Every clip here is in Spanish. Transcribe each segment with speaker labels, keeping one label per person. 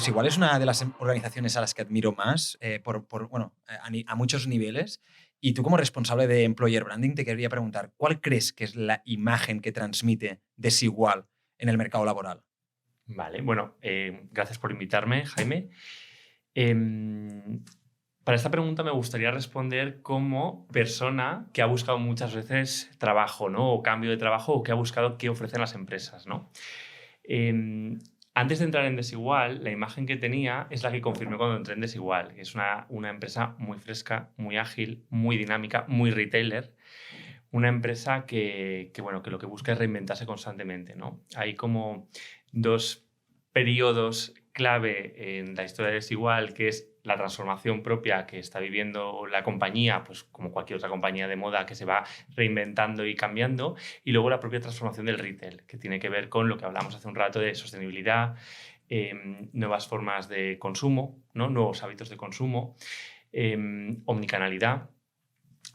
Speaker 1: Desigual es una de las organizaciones a las que admiro más a muchos niveles. Y tú como responsable de Employer Branding te quería preguntar, ¿cuál crees que es la imagen que transmite Desigual en el mercado laboral?
Speaker 2: Vale, bueno, gracias por invitarme, Jaime. Em, para esta pregunta me gustaría responder como persona que ha buscado muchas veces trabajo, ¿no? O cambio de trabajo, o que ha buscado qué ofrecen las empresas, ¿no? Em, Antes de entrar en Desigual, la imagen que tenía es la que confirmé cuando entré en Desigual, que es una empresa muy fresca, muy ágil, muy dinámica, muy retailer. Una empresa bueno, que lo que busca es reinventarse constantemente, ¿no? Hay como dos periodos clave en la historia de Desigual, que es la transformación propia que está viviendo la compañía, pues como cualquier otra compañía de moda que se va reinventando y cambiando, y luego la propia transformación del retail, que tiene que ver con lo que hablamos hace un rato de sostenibilidad, nuevas formas de consumo, ¿no? Nuevos hábitos de consumo, omnicanalidad,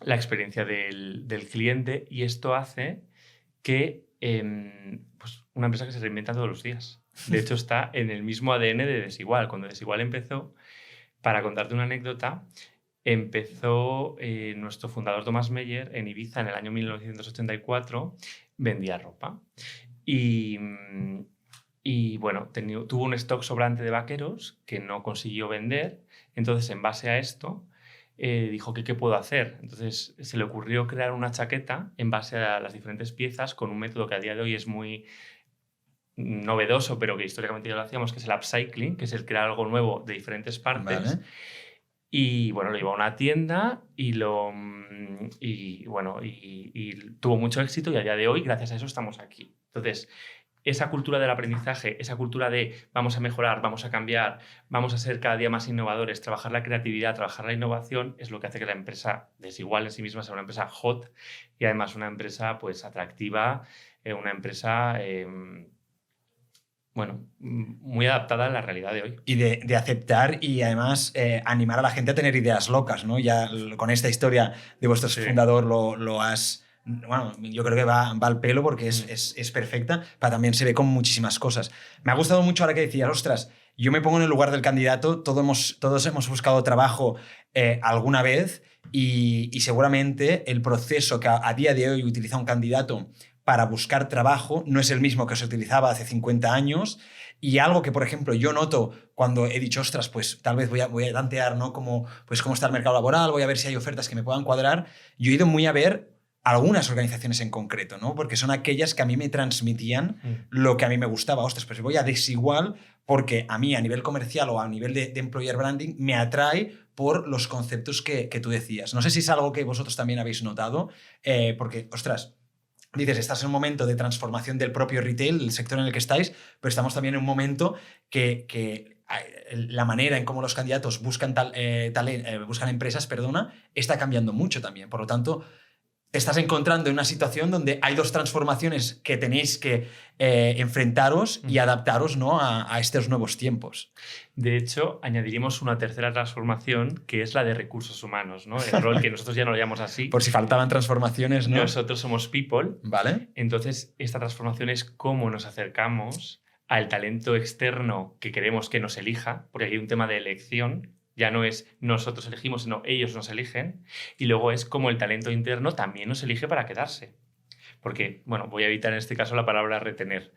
Speaker 2: la experiencia del cliente, y esto hace que pues una empresa que se reinventa todos los días. De hecho, está en el mismo ADN de Desigual. Cuando Desigual empezó, para contarte una anécdota, empezó nuestro fundador Tomás Meyer en Ibiza en el año 1984, vendía ropa. Y, bueno, tuvo un stock sobrante de vaqueros que no consiguió vender. Entonces, en base a esto, dijo que qué puedo hacer. Entonces se le ocurrió crear una chaqueta en base a las diferentes piezas con un método que a día de hoy es muy novedoso, pero que históricamente ya lo hacíamos, que es el upcycling, que es el crear algo nuevo de diferentes partes.
Speaker 1: Vale.
Speaker 2: Y bueno, lo llevó a una tienda y tuvo mucho éxito, y a día de hoy, gracias a eso, estamos aquí. Entonces, esa cultura del aprendizaje, esa cultura de vamos a mejorar, vamos a cambiar, vamos a ser cada día más innovadores, trabajar la creatividad, trabajar la innovación, es lo que hace que la empresa Desigual en sí misma sea una empresa hot y además una empresa pues atractiva, una empresa muy adaptada a la realidad de hoy.
Speaker 1: Y de aceptar y además animar a la gente a tener ideas locas, ¿no? Ya con esta historia de vuestro
Speaker 2: Sí.
Speaker 1: fundador lo has... Bueno, yo creo que va al pelo porque es perfecta, pero también se ve con muchísimas cosas. Me ha gustado mucho ahora que decías, ostras, yo me pongo en el lugar del candidato, todos hemos buscado trabajo alguna vez y seguramente el proceso que a día de hoy utiliza un candidato para buscar trabajo no es el mismo que se utilizaba hace 50 años. Y algo que, por ejemplo, yo noto cuando he dicho, ostras, pues tal vez voy a tantear, ¿no? Cómo está el mercado laboral, voy a ver si hay ofertas que me puedan cuadrar. Yo he ido muy a ver algunas organizaciones en concreto, ¿no? Porque son aquellas que a mí me transmitían lo que a mí me gustaba. Ostras, pues voy a Desigual porque a mí, a nivel comercial o a nivel de employer branding, me atrae por los conceptos que tú decías. No sé si es algo que vosotros también habéis notado, porque, ostras, dices, estás en un momento de transformación del propio retail, el sector en el que estáis, pero estamos también en un momento que la manera en cómo los candidatos buscan empresas, está cambiando mucho también. Por lo tanto, te estás encontrando en una situación donde hay dos transformaciones que tenéis que enfrentaros y adaptaros, ¿no? a estos nuevos tiempos.
Speaker 2: De hecho, añadiríamos una tercera transformación, que es la de recursos humanos, ¿no? El rol que nosotros ya no lo llamamos así.
Speaker 1: Por si faltaban transformaciones, ¿no?
Speaker 2: Nosotros somos people.
Speaker 1: Vale.
Speaker 2: Entonces, esta transformación es cómo nos acercamos al talento externo que queremos que nos elija, porque aquí hay un tema de elección. Ya no es nosotros elegimos, sino ellos nos eligen. Y luego es como el talento interno también nos elige para quedarse. Porque, bueno, voy a evitar en este caso la palabra retener.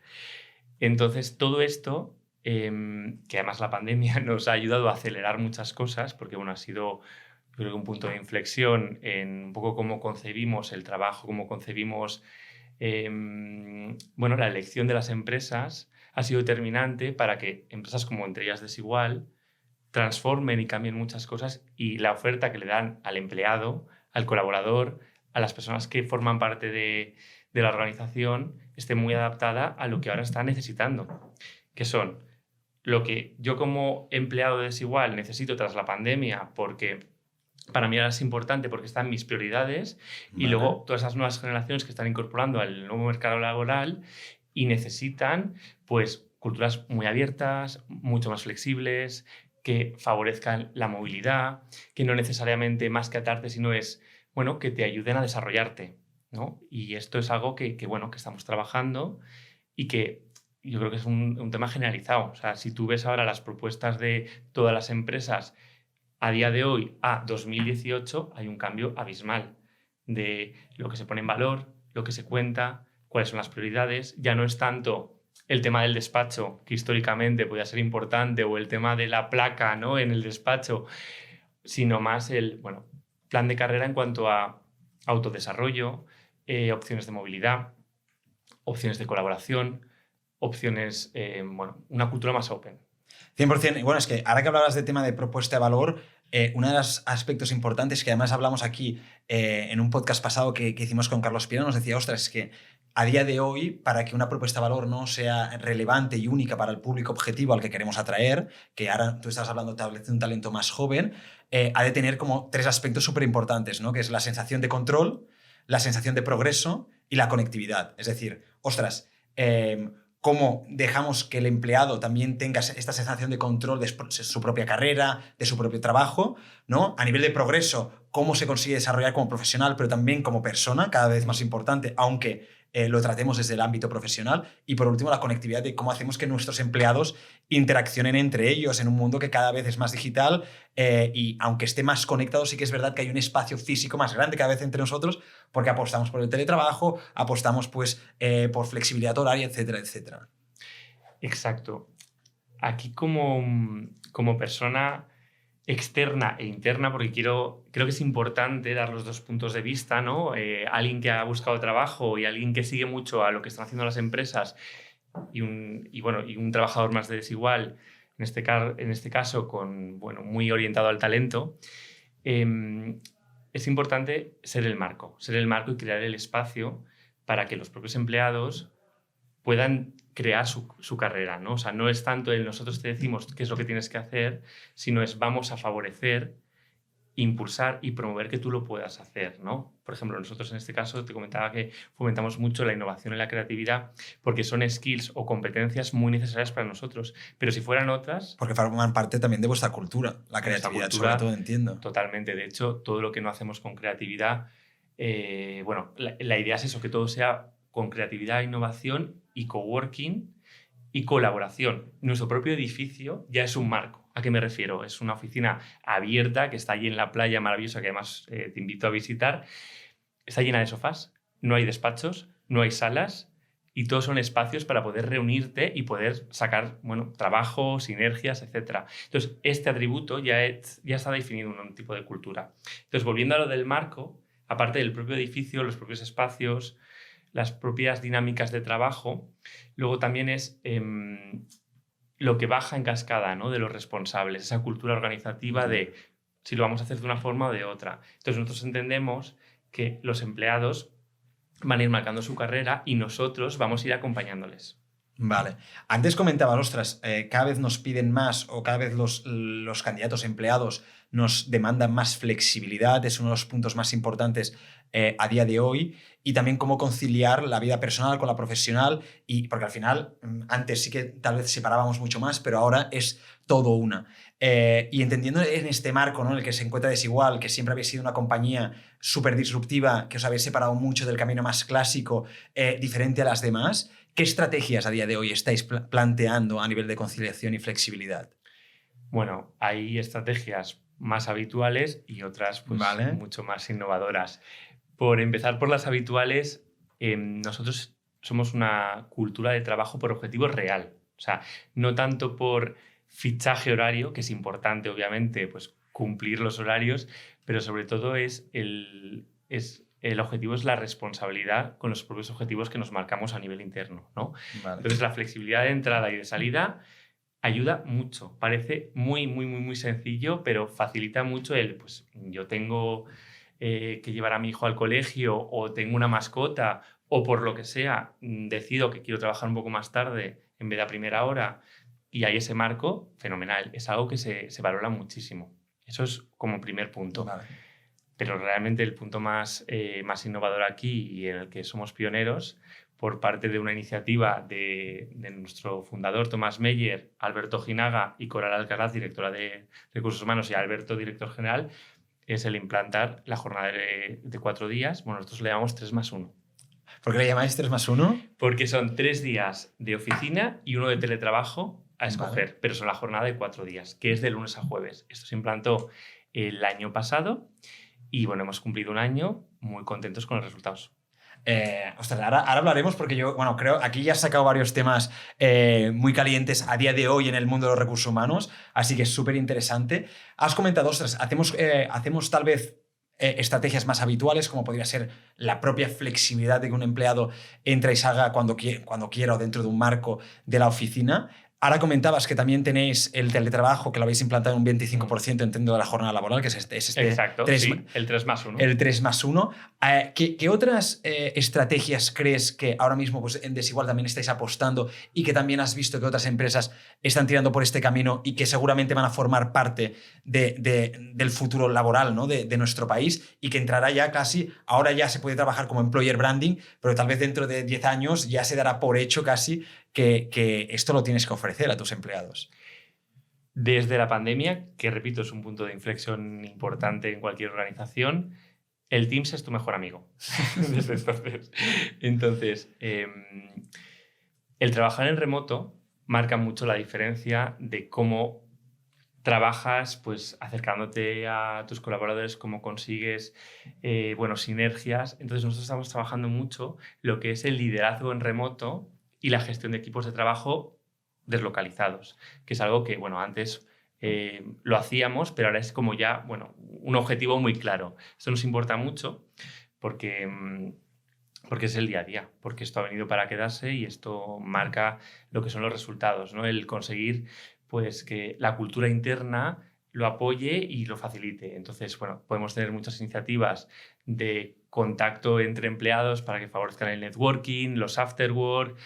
Speaker 2: Entonces, todo esto, que además la pandemia nos ha ayudado a acelerar muchas cosas, porque, bueno, ha sido, creo que un punto de inflexión en un poco cómo concebimos el trabajo, cómo concebimos la elección de las empresas, ha sido determinante para que empresas como entre ellas Desigual transformen y cambien muchas cosas, y la oferta que le dan al empleado, al colaborador, a las personas que forman parte de la organización esté muy adaptada a lo que ahora está necesitando, que son lo que yo como empleado de Desigual necesito tras la pandemia, porque para mí ahora es importante, porque están mis prioridades, y luego todas esas nuevas generaciones que están incorporando al nuevo mercado laboral y necesitan pues culturas muy abiertas, mucho más flexibles, que favorezcan la movilidad, que no necesariamente más que atarte, sino es, bueno, que te ayuden a desarrollarte, ¿no? Y esto es algo que estamos trabajando y que yo creo que es un tema generalizado. O sea, si tú ves ahora las propuestas de todas las empresas a día de hoy a 2018, hay un cambio abismal de lo que se pone en valor, lo que se cuenta, cuáles son las prioridades. Ya no es tanto el tema del despacho, que históricamente podía ser importante, o el tema de la placa, ¿no?, en el despacho, sino más el plan de carrera en cuanto a autodesarrollo, opciones de movilidad, opciones de colaboración, opciones, una cultura más open.
Speaker 1: 100%. Y bueno, es que ahora que hablabas de tema de propuesta de valor, uno de los aspectos importantes que además hablamos aquí en un podcast pasado que hicimos con Carlos Piera, nos decía, ostras, es que a día de hoy, para que una propuesta de valor no sea relevante y única para el público objetivo al que queremos atraer, que ahora tú estás hablando tal vez de un talento más joven, ha de tener como 3 aspectos súper importantes, ¿no? Que es la sensación de control, la sensación de progreso y la conectividad. Es decir, ostras, cómo dejamos que el empleado también tenga esta sensación de control de su propia carrera, de su propio trabajo, ¿no? A nivel de progreso, cómo se consigue desarrollar como profesional, pero también como persona, cada vez más importante, aunque lo tratemos desde el ámbito profesional. Y por último, la conectividad de cómo hacemos que nuestros empleados interaccionen entre ellos en un mundo que cada vez es más digital y aunque esté más conectado, sí que es verdad que hay un espacio físico más grande cada vez entre nosotros porque apostamos por el teletrabajo, apostamos pues por flexibilidad horaria, etcétera, etcétera.
Speaker 2: Exacto. Aquí como persona externa e interna, porque creo que es importante dar los 2 puntos de vista, ¿no? Alguien que ha buscado trabajo y alguien que sigue mucho a lo que están haciendo las empresas y un trabajador más desigual, en este caso muy orientado al talento, es importante ser el marco y crear el espacio para que los propios empleados puedan crear su carrera, ¿no? O sea, no es tanto el nosotros te decimos qué es lo que tienes que hacer, sino es vamos a favorecer, impulsar y promover que tú lo puedas hacer, ¿no? Por ejemplo, nosotros en este caso te comentaba que fomentamos mucho la innovación y la creatividad porque son skills o competencias muy necesarias para nosotros, pero si fueran otras...
Speaker 1: Porque forman parte también de vuestra cultura, la creatividad sobre todo, entiendo.
Speaker 2: Totalmente. De hecho, todo lo que no hacemos con creatividad, la idea es eso, que todo sea con creatividad, innovación y coworking y colaboración. Nuestro propio edificio ya es un marco. ¿A qué me refiero? Es una oficina abierta que está allí en la playa maravillosa, que además te invito a visitar. Está llena de sofás, no hay despachos, no hay salas y todos son espacios para poder reunirte y poder sacar trabajo, sinergias, etc. Entonces, este atributo ya está definido en un tipo de cultura. Entonces, volviendo a lo del marco, aparte del propio edificio, los propios espacios, las propias dinámicas de trabajo, luego también es lo que baja en cascada, ¿no?, de los responsables, esa cultura organizativa de si lo vamos a hacer de una forma o de otra. Entonces nosotros entendemos que los empleados van a ir marcando su carrera y nosotros vamos a ir acompañándoles.
Speaker 1: Vale. Antes comentabas, ostras, cada vez nos piden más o cada vez los candidatos empleados nos demandan más flexibilidad, es uno de los puntos más importantes a día de hoy, y también cómo conciliar la vida personal con la profesional, y porque al final antes sí que tal vez separábamos mucho más, pero ahora es todo una. Y entendiendo en este marco, ¿no?, en el que se encuentra Desigual, que siempre habéis sido una compañía súper disruptiva, que os habéis separado mucho del camino más clásico, diferente a las demás, ¿qué estrategias a día de hoy estáis planteando a nivel de conciliación y flexibilidad?
Speaker 2: Bueno, hay estrategias más habituales y otras pues, mucho más innovadoras. Por empezar por las habituales, nosotros somos una cultura de trabajo por objetivo real. O sea, no tanto por fichaje horario, que es importante, obviamente, pues cumplir los horarios, pero sobre todo el objetivo es la responsabilidad con los propios objetivos que nos marcamos a nivel interno, ¿no?
Speaker 1: Vale.
Speaker 2: Entonces, la flexibilidad de entrada y de salida ayuda mucho. Parece muy, muy, muy, muy sencillo, pero facilita mucho pues yo tengo que llevar a mi hijo al colegio o tengo una mascota o por lo que sea, decido que quiero trabajar un poco más tarde en vez de a primera hora y hay ese marco, fenomenal. Es algo que se valora muchísimo. Eso es como primer punto.
Speaker 1: Vale.
Speaker 2: Pero realmente el punto más innovador aquí y en el que somos pioneros por parte de una iniciativa de nuestro fundador Tomás Meyer, Alberto Ginaga y Coral Alcaraz, directora de Recursos Humanos, y Alberto, director general, es el implantar la jornada de 4 días. Bueno, nosotros le llamamos 3+1.
Speaker 1: ¿Por qué le llamáis 3+1?
Speaker 2: Porque son 3 días de oficina y 1 de teletrabajo a escoger,
Speaker 1: Vale.
Speaker 2: pero son la jornada de 4 días, que es de lunes a jueves. Esto se implantó el año pasado y bueno, hemos cumplido un año muy contentos con los resultados.
Speaker 1: Ostras, ahora hablaremos porque yo, bueno, creo aquí ya has sacado varios temas muy calientes a día de hoy en el mundo de los recursos humanos, así que es súper interesante. Has comentado, ostras, hacemos tal vez estrategias más habituales, como podría ser la propia flexibilidad de que un empleado entra y salga cuando quiera o dentro de un marco de la oficina. Ahora comentabas que también tenéis el teletrabajo, que lo habéis implantado en un 25%, entiendo, de la jornada laboral, que es este
Speaker 2: Exacto, sí, el 3+1.
Speaker 1: El 3+1. ¿Qué otras estrategias crees que ahora mismo pues, en Desigual también estáis apostando y que también has visto que otras empresas están tirando por este camino y que seguramente van a formar parte del futuro laboral, ¿no? de nuestro país y que entrará ya casi, ahora ya se puede trabajar como employer branding, pero tal vez dentro de 10 años ya se dará por hecho casi que esto lo tienes que ofrecer a tus empleados?
Speaker 2: Desde la pandemia, que repito, es un punto de inflexión importante en cualquier organización, el Teams es tu mejor amigo. Desde entonces, el trabajar en remoto marca mucho la diferencia de cómo trabajas, pues acercándote a tus colaboradores, cómo consigues sinergias. Entonces nosotros estamos trabajando mucho lo que es el liderazgo en remoto y la gestión de equipos de trabajo deslocalizados, que es algo que, bueno, antes lo hacíamos, pero ahora es como ya, bueno, un objetivo muy claro. Esto nos importa mucho porque es el día a día, porque esto ha venido para quedarse y esto marca lo que son los resultados, ¿no? El conseguir pues que la cultura interna lo apoye y lo facilite. Entonces, bueno, podemos tener muchas iniciativas de contacto entre empleados para que favorezcan el networking, los after work,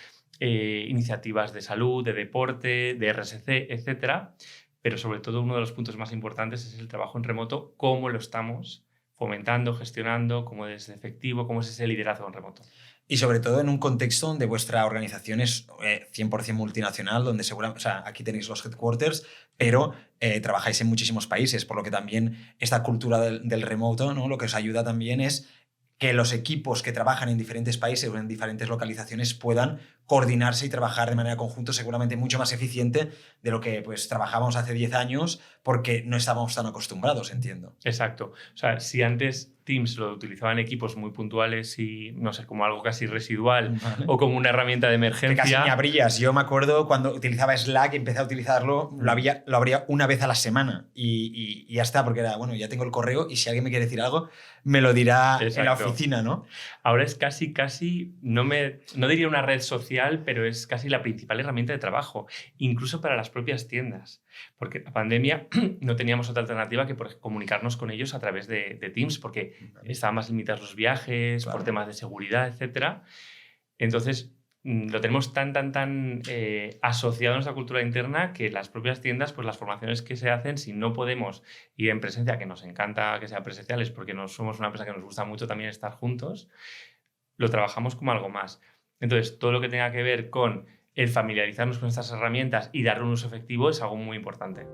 Speaker 2: iniciativas de salud, de deporte, de RSC, etcétera. Pero sobre todo uno de los puntos más importantes es el trabajo en remoto, cómo lo estamos fomentando, gestionando, cómo es efectivo, cómo es ese liderazgo en remoto.
Speaker 1: Y sobre todo en un contexto donde vuestra organización es 100% multinacional, donde seguramente, o sea, aquí tenéis los headquarters, pero trabajáis en muchísimos países, por lo que también esta cultura del remoto, ¿no? Lo que os ayuda también es que los equipos que trabajan en diferentes países o en diferentes localizaciones puedan coordinarse y trabajar de manera conjunta, seguramente mucho más eficiente de lo que pues, trabajábamos hace 10 años, porque no estábamos tan acostumbrados, entiendo.
Speaker 2: Exacto. O sea, si antes Teams lo utilizaban equipos muy puntuales y, no sé, como algo casi residual, ¿vale?, o como una herramienta de emergencia.
Speaker 1: Que casi ni abrías. Yo me acuerdo cuando utilizaba Slack, empecé a utilizarlo, lo abría una vez a la semana y ya está, porque era, bueno, ya tengo el correo y si alguien me quiere decir algo, me lo dirá. Exacto. En la oficina, ¿no?
Speaker 2: Ahora es casi, no diría una red social, pero es casi la principal herramienta de trabajo, incluso para las propias tiendas. Porque en la pandemia no teníamos otra alternativa que comunicarnos con ellos a través de Teams, porque estaban más limitados los viajes, claro, por temas de seguridad, etc. Entonces, lo tenemos tan asociado a nuestra cultura interna que las propias tiendas, pues las formaciones que se hacen, si no podemos ir en presencia, que nos encanta que sean presenciales, porque no somos una empresa que nos gusta mucho también estar juntos, lo trabajamos como algo más. Entonces, todo lo que tenga que ver con el familiarizarnos con estas herramientas y darle un uso efectivo es algo muy importante.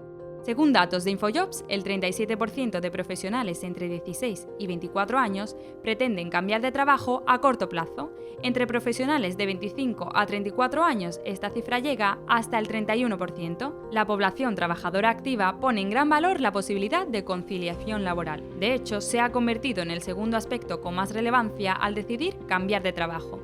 Speaker 3: Según datos de InfoJobs, el 37% de profesionales entre 16 y 24 años pretenden cambiar de trabajo a corto plazo. Entre profesionales de 25 a 34 años, esta cifra llega hasta el 31%. La población trabajadora activa pone en gran valor la posibilidad de conciliación laboral. De hecho, se ha convertido en el segundo aspecto con más relevancia al decidir cambiar de trabajo.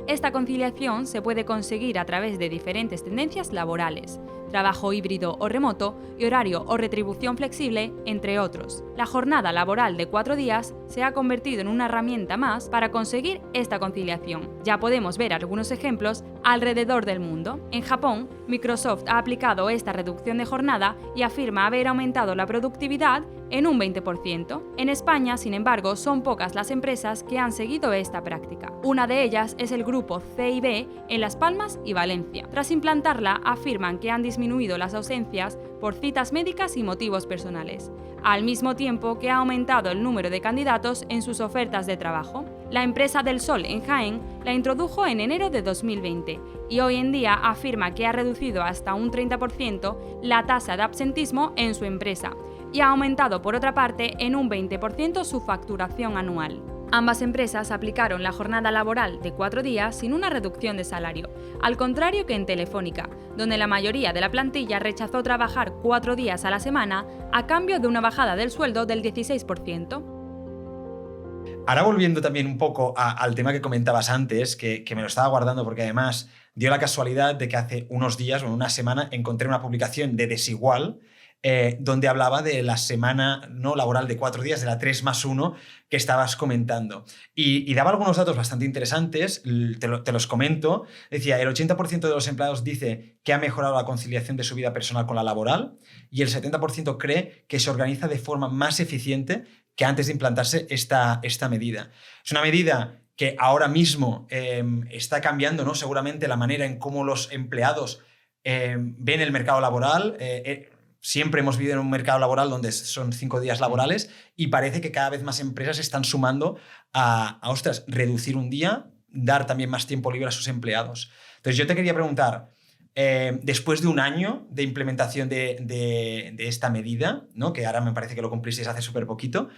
Speaker 3: Esta conciliación se puede conseguir a través de diferentes tendencias laborales, trabajo híbrido o remoto y horario o retribución flexible, entre otros. La jornada laboral de 4 días se ha convertido en una herramienta más para conseguir esta conciliación. Ya podemos ver algunos ejemplos alrededor del mundo. En Japón, Microsoft ha aplicado esta reducción de jornada y afirma haber aumentado la productividad en un 20%. En España, sin embargo, son pocas las empresas que han seguido esta práctica. Una de ellas es el grupo C&B en Las Palmas y Valencia. Tras implantarla, afirman que han disminuido las ausencias por citas médicas y motivos personales, al mismo tiempo que ha aumentado el número de candidatos en sus ofertas de trabajo. La empresa Del Sol en Jaén la introdujo en enero de 2020 y hoy en día afirma que ha reducido hasta un 30% la tasa de absentismo en su empresa y ha aumentado por otra parte en un 20% su facturación anual. Ambas empresas aplicaron la jornada laboral de 4 días sin una reducción de salario, al contrario que en Telefónica, donde la mayoría de la plantilla rechazó trabajar 4 días a la semana a cambio de una bajada del sueldo del 16%.
Speaker 1: Ahora volviendo también un poco al tema que comentabas antes, que me lo estaba guardando porque además dio la casualidad de que hace unos días o una semana encontré una publicación de Desigual donde hablaba de la semana no laboral de 4 días, de la 3+1 que estabas comentando. Y daba algunos datos bastante interesantes, te los comento. Decía, el 80% de los empleados dice que ha mejorado la conciliación de su vida personal con la laboral y el 70% cree que se organiza de forma más eficiente que antes de implantarse esta medida. Es una medida que ahora mismo está cambiando, ¿no? Seguramente la manera en cómo los empleados ven el mercado laboral. Siempre hemos vivido en un mercado laboral donde son 5 días laborales y parece que cada vez más empresas están sumando a reducir un día, dar también más tiempo libre a sus empleados. Entonces yo te quería preguntar, después de un año de implementación de esta medida, ¿no? Que ahora me parece que lo cumplisteis hace súper poquito,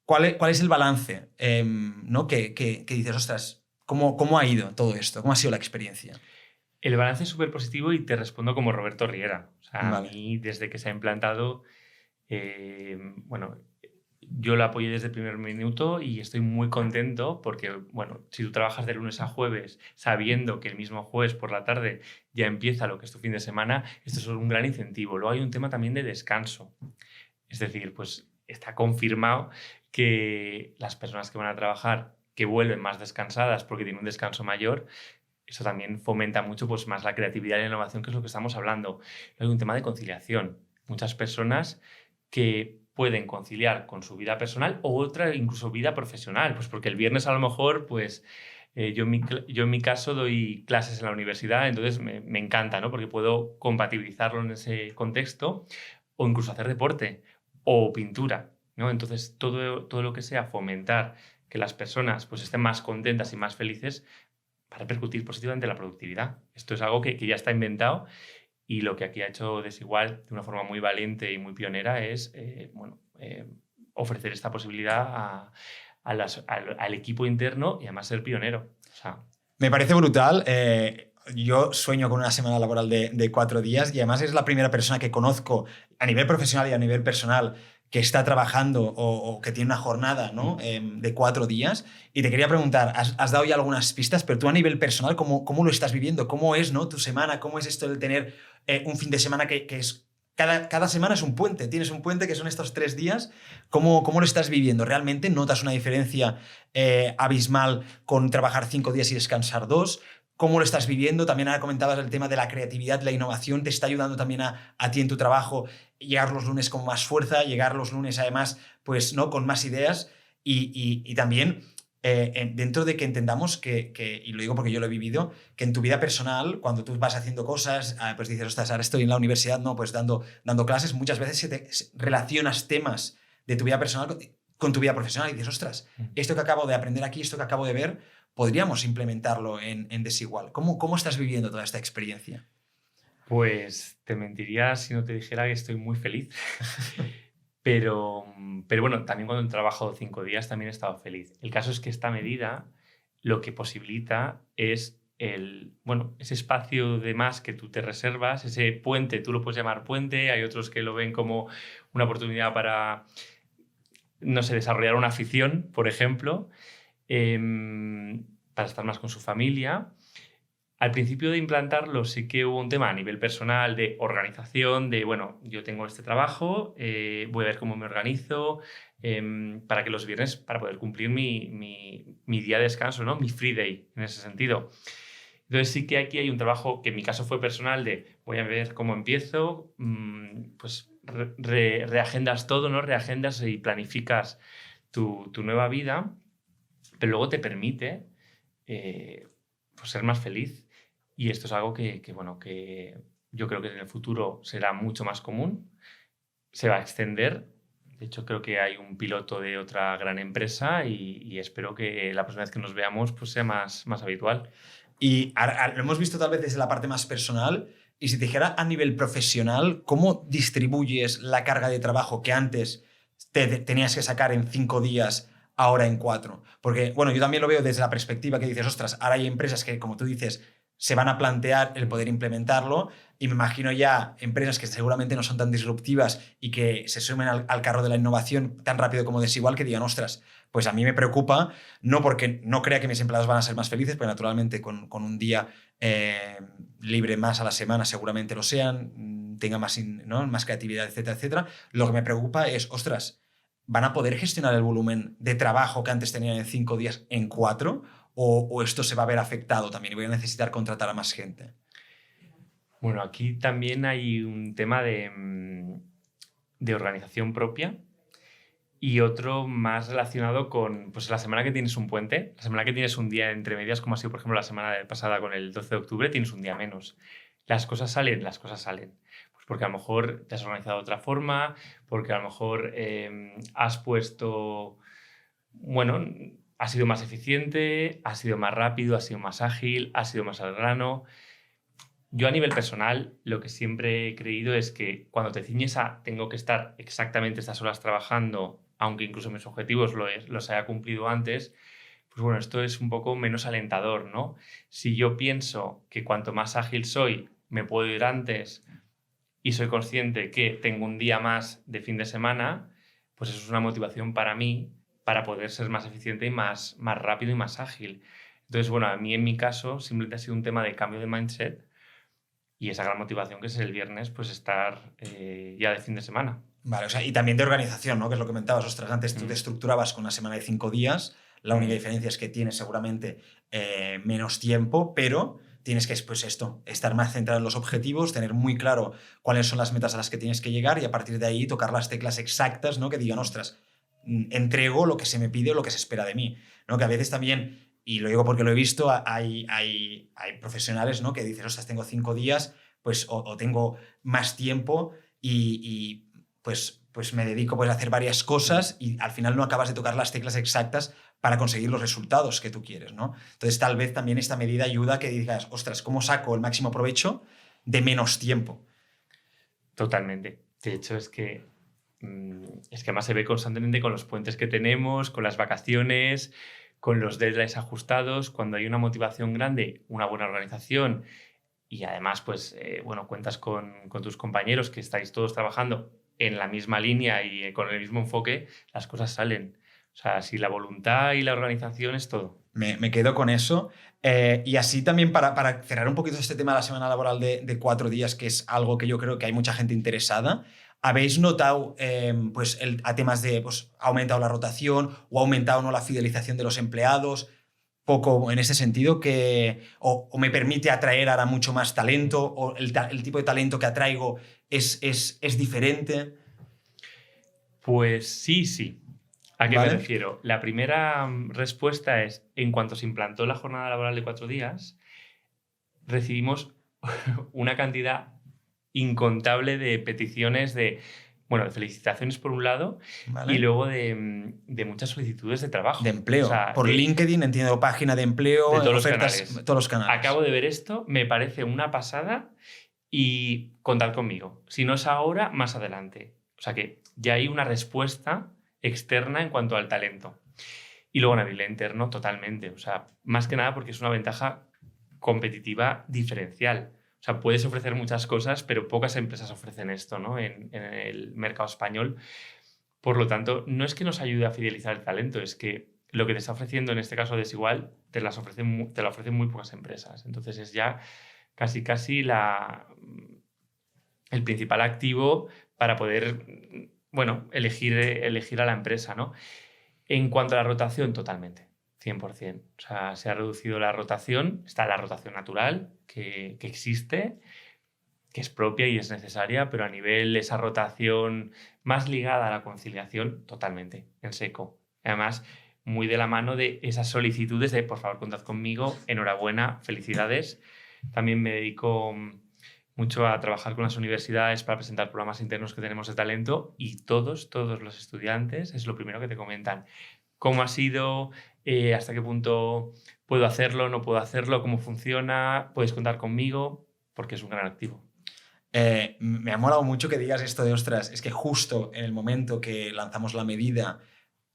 Speaker 1: ¿cuál es el balance? ¿No? Que dices, ¿cómo ha ido todo esto? ¿Cómo ha sido la experiencia?
Speaker 2: El balance es súper positivo y te respondo como Roberto Riera. O sea,
Speaker 1: Vale.
Speaker 2: A mí, desde que se ha implantado, yo lo apoyé desde el primer minuto y estoy muy contento porque, bueno, si tú trabajas de lunes a jueves sabiendo que el mismo jueves por la tarde ya empieza lo que es tu fin de semana, esto es un gran incentivo. Luego hay un tema también de descanso. Es decir, pues está confirmado que las personas que van a trabajar, que vuelven más descansadas porque tienen un descanso mayor, eso también fomenta mucho pues, más la creatividad y la innovación, que es lo que estamos hablando. Hay un tema de conciliación. Muchas personas que pueden conciliar con su vida personal o otra, incluso vida profesional, pues porque el viernes a lo mejor, pues yo en mi caso doy clases en la universidad, entonces me encanta, ¿no? Porque puedo compatibilizarlo en ese contexto o incluso hacer deporte o pintura, ¿no? Entonces todo lo que sea fomentar que las personas pues, estén más contentas y más felices, para repercutir positivamente en la productividad. Esto es algo que ya está inventado y lo que aquí ha hecho Desigual de una forma muy valiente y muy pionera es ofrecer esta posibilidad al equipo interno y además ser pionero. O sea,
Speaker 1: me parece brutal. Yo sueño con una semana laboral de 4 días y además es la primera persona que conozco a nivel profesional y a nivel personal que está trabajando o que tiene una jornada, ¿no? De 4 días. Y te quería preguntar, has dado ya algunas pistas, pero tú a nivel personal, ¿cómo lo estás viviendo? ¿Cómo es, ¿no? Tu semana? ¿Cómo es esto de tener un fin de semana que es... Cada semana es un puente, tienes un puente que son estos 3 días. ¿Cómo lo estás viviendo? ¿Realmente notas una diferencia abismal con trabajar 5 días y descansar 2? ¿Cómo lo estás viviendo? También ahora comentabas el tema de la creatividad, la innovación. ¿Te está ayudando también a ti en tu trabajo llegar los lunes con más fuerza, llegar los lunes además pues, ¿no? con más ideas? Y también dentro de que entendamos que, y lo digo porque yo lo he vivido, que en tu vida personal, cuando tú vas haciendo cosas, pues dices, ostras, ahora estoy en la universidad, no, pues dando clases, muchas veces relacionas temas de tu vida personal con tu vida profesional y dices, ostras, esto que acabo de aprender aquí, esto que acabo de ver, podríamos implementarlo en Desigual. ¿Cómo estás viviendo toda esta experiencia?
Speaker 2: Pues te mentiría si no te dijera que estoy muy feliz. Pero bueno, también cuando he trabajado 5 días también he estado feliz. El caso es que esta medida lo que posibilita es ese espacio de más que tú te reservas, ese puente, tú lo puedes llamar puente, hay otros que lo ven como una oportunidad para, no sé, desarrollar una afición, por ejemplo, para estar más con su familia. Al principio de implantarlo sí que hubo un tema a nivel personal de organización, de, bueno, yo tengo este trabajo, voy a ver cómo me organizo para que los viernes, para poder cumplir mi día de descanso, ¿no? Mi free day, en ese sentido. Entonces sí que aquí hay un trabajo que en mi caso fue personal de voy a ver cómo empiezo, pues reagendas todo, ¿no? Reagendas y planificas tu nueva vida, pero luego te permite pues ser más feliz. Y esto es algo que yo creo que en el futuro será mucho más común, se va a extender. De hecho, creo que hay un piloto de otra gran empresa y espero que la próxima vez que nos veamos pues sea más habitual.
Speaker 1: Y lo hemos visto tal vez desde la parte más personal. Y si te dijera a nivel profesional, ¿cómo distribuyes la carga de trabajo que antes tenías que sacar en 5 días, ahora en 4. Porque, bueno, yo también lo veo desde la perspectiva que dices, ostras, ahora hay empresas que, como tú dices, se van a plantear el poder implementarlo, y me imagino ya empresas que seguramente no son tan disruptivas y que se sumen al carro de la innovación tan rápido como Desigual, que digan, ostras, pues a mí me preocupa, no porque no crea que mis empleados van a ser más felices, porque naturalmente con un día libre más a la semana seguramente lo sean, tenga más, ¿no?, más creatividad, etcétera, etcétera. Lo que me preocupa es, ostras, ¿van a poder gestionar el volumen de trabajo que antes tenían en 5 días en 4? ¿O esto se va a ver afectado también y voy a necesitar contratar a más gente?
Speaker 2: Bueno, aquí también hay un tema de organización propia y otro más relacionado con, pues, la semana que tienes un puente, la semana que tienes un día entre medias, como ha sido, por ejemplo, la semana pasada con el 12 de octubre, tienes un día menos. Las cosas salen. Pues porque a lo mejor te has organizado de otra forma, porque a lo mejor has puesto, bueno, has sido más eficiente, has sido más rápido, has sido más ágil, has sido más al grano. Yo a nivel personal lo que siempre he creído es que cuando te ciñes a tengo que estar exactamente estas horas trabajando, aunque incluso mis objetivos los haya cumplido antes, pues bueno, esto es un poco menos alentador, ¿no? Si yo pienso que cuanto más ágil soy, me puedo ir antes y soy consciente que tengo un día más de fin de semana, pues eso es una motivación para mí para poder ser más eficiente y más rápido y más ágil. Entonces, bueno, a mí en mi caso simplemente ha sido un tema de cambio de mindset y esa gran motivación que es el viernes, pues estar ya de fin de semana.
Speaker 1: Vale, o sea, y también de organización, ¿no? Que es lo que comentabas, ostras, antes tú te estructurabas con una semana de 5 días, la única diferencia es que tienes seguramente menos tiempo, pero tienes que, pues esto, estar más centrado en los objetivos, tener muy claro cuáles son las metas a las que tienes que llegar y a partir de ahí tocar las teclas exactas, ¿no? Que digan, ostras, entrego lo que se me pide o lo que se espera de mí, ¿no? Que a veces también, y lo digo porque lo he visto, hay profesionales, ¿no?, que dicen, ostras, tengo 5 días, pues o tengo más tiempo y pues me dedico, pues, a hacer varias cosas y al final no acabas de tocar las teclas exactas para conseguir los resultados que tú quieres, ¿no? Entonces tal vez también esta medida ayuda a que digas, ostras, ¿cómo saco el máximo provecho de menos tiempo?
Speaker 2: Totalmente. De hecho, es que además se ve constantemente con los puentes que tenemos, con las vacaciones, con los deadlines ajustados. Cuando hay una motivación grande, una buena organización y además, pues, bueno, cuentas con tus compañeros que estáis todos trabajando en la misma línea y con el mismo enfoque, las cosas salen. O sea, si la voluntad y la organización es todo.
Speaker 1: Me quedo con eso. Y así también para cerrar un poquito este tema de la semana laboral de 4 días, que es algo que yo creo que hay mucha gente interesada, ¿habéis notado pues a temas de, pues, ha aumentado la rotación o ha aumentado, ¿no?, la fidelización de los empleados? Poco en ese sentido, que o me permite atraer ahora mucho más talento, o el tipo de talento que atraigo es diferente.
Speaker 2: Pues sí. ¿A qué
Speaker 1: ¿Vale?
Speaker 2: me refiero? La primera respuesta es, en cuanto se implantó la jornada laboral de 4 días, recibimos una cantidad incontable de peticiones de felicitaciones por un lado,
Speaker 1: ¿Vale?
Speaker 2: y luego de muchas solicitudes de trabajo.
Speaker 1: De empleo.
Speaker 2: O sea,
Speaker 1: por LinkedIn, entiendo, página de empleo,
Speaker 2: de todos los
Speaker 1: ofertas,
Speaker 2: canales.
Speaker 1: todos los canales.
Speaker 2: Acabo de ver esto, me parece una pasada y contad conmigo. Si no es ahora, más adelante. O sea que ya hay una respuesta externa en cuanto al talento. Y luego a nivel interno, totalmente. O sea, más que nada porque es una ventaja competitiva diferencial. O sea, puedes ofrecer muchas cosas, pero pocas empresas ofrecen esto, ¿no?, en el mercado español. Por lo tanto, no es que nos ayude a fidelizar el talento, es que lo que te está ofreciendo, en este caso Desigual, te la ofrecen muy pocas empresas. Entonces es ya casi el principal activo para poder, elegir a la empresa, ¿no? En cuanto a la rotación, totalmente, 100%. O sea, se ha reducido la rotación, está la rotación natural que existe, que es propia y es necesaria, pero a nivel esa rotación más ligada a la conciliación, totalmente, en seco. Además, muy de la mano de esas solicitudes de, por favor, contad conmigo, enhorabuena, felicidades. También me dedico mucho a trabajar con las universidades para presentar programas internos que tenemos de talento y todos los estudiantes es lo primero que te comentan. ¿Cómo ha sido? ¿Hasta qué punto puedo hacerlo? ¿No puedo hacerlo? ¿Cómo funciona? ¿Puedes contar conmigo? Porque es un gran activo.
Speaker 1: Me ha molado mucho que digas esto de, ostras, es que justo en el momento que lanzamos la medida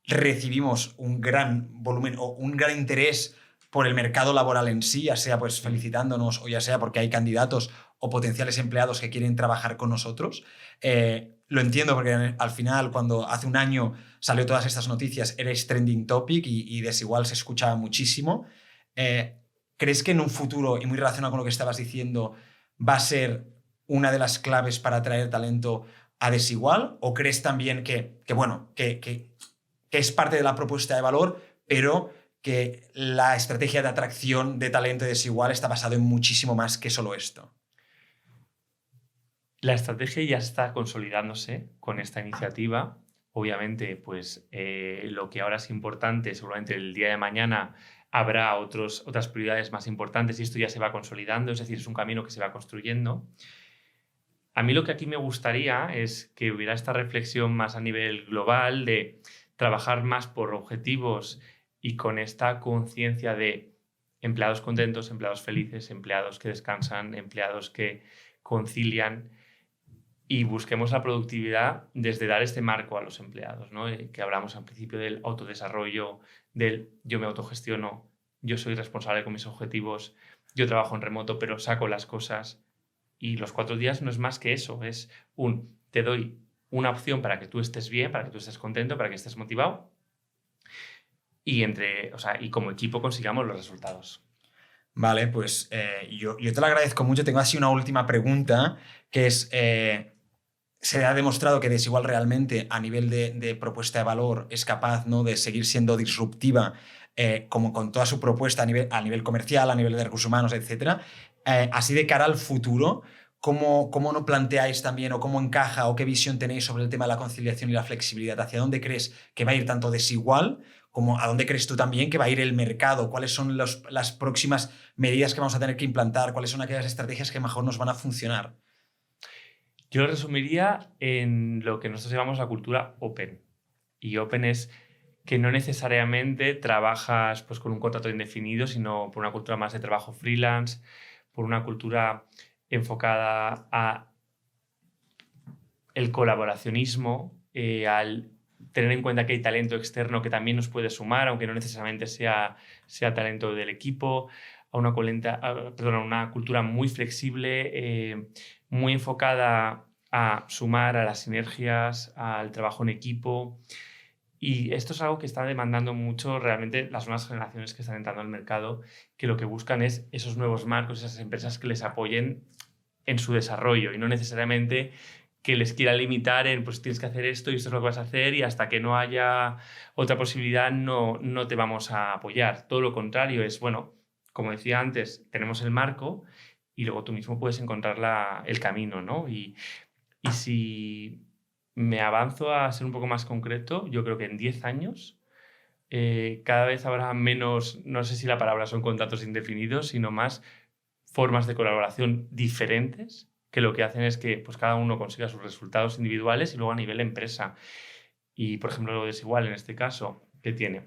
Speaker 1: recibimos un gran volumen o un gran interés por el mercado laboral en sí, ya sea pues felicitándonos o ya sea porque hay candidatos o potenciales empleados que quieren trabajar con nosotros. Lo entiendo porque al final, cuando hace un año salió todas estas noticias, eres trending topic y Desigual se escuchaba muchísimo. ¿Crees que en un futuro, y muy relacionado con lo que estabas diciendo, va a ser una de las claves para atraer talento a Desigual? ¿O crees también que es parte de la propuesta de valor, pero que la estrategia de atracción de talento de Desigual está basado en muchísimo más que solo esto?
Speaker 2: La estrategia ya está consolidándose con esta iniciativa. Obviamente, pues lo que ahora es importante, seguramente el día de mañana habrá otras prioridades más importantes y esto ya se va consolidando, es decir, es un camino que se va construyendo. A mí lo que aquí me gustaría es que hubiera esta reflexión más a nivel global de trabajar más por objetivos y con esta conciencia de empleados contentos, empleados felices, empleados que descansan, empleados que concilian, y busquemos la productividad desde dar este marco a los empleados, ¿no? Que hablamos al principio del autodesarrollo, del yo me autogestiono, yo soy responsable con mis objetivos, yo trabajo en remoto pero saco las cosas, y los 4 días no es más que eso, es te doy una opción para que tú estés bien, para que tú estés contento, para que estés motivado y como equipo consigamos los resultados.
Speaker 1: Vale, pues yo te lo agradezco mucho. Tengo así una última pregunta, que es, se ha demostrado que Desigual realmente a nivel de propuesta de valor es capaz, ¿no?, de seguir siendo disruptiva, como con toda su propuesta a nivel comercial, a nivel de recursos humanos, etc. Así de cara al futuro, ¿cómo no planteáis también o cómo encaja o qué visión tenéis sobre el tema de la conciliación y la flexibilidad? ¿Hacia dónde crees que va a ir tanto Desigual como a dónde crees tú también que va a ir el mercado? ¿Cuáles son las próximas medidas que vamos a tener que implantar? ¿Cuáles son aquellas estrategias que mejor nos van a funcionar?
Speaker 2: Yo lo resumiría en lo que nosotros llamamos la cultura open. Y open es que no necesariamente trabajas pues, con un contrato indefinido, sino por una cultura más de trabajo freelance, por una cultura enfocada a el colaboracionismo, al tener en cuenta que hay talento externo que también nos puede sumar, aunque no necesariamente sea talento del equipo, a una cultura muy flexible, muy enfocada a sumar a las sinergias, al trabajo en equipo. Y esto es algo que está demandando mucho realmente las nuevas generaciones que están entrando al mercado, que lo que buscan es esos nuevos marcos, esas empresas que les apoyen en su desarrollo y no necesariamente que les quiera limitar en pues tienes que hacer esto y esto es lo que vas a hacer y hasta que no haya otra posibilidad no te vamos a apoyar. Todo lo contrario es, bueno, como decía antes, tenemos el marco y luego tú mismo puedes encontrar el camino, ¿no? Y si me avanzo a ser un poco más concreto, yo creo que en 10 años cada vez habrá menos, no sé si la palabra son contratos indefinidos, sino más formas de colaboración diferentes que lo que hacen es que pues, cada uno consiga sus resultados individuales y luego a nivel empresa. Y, por ejemplo, lo Desigual en este caso, ¿qué tiene?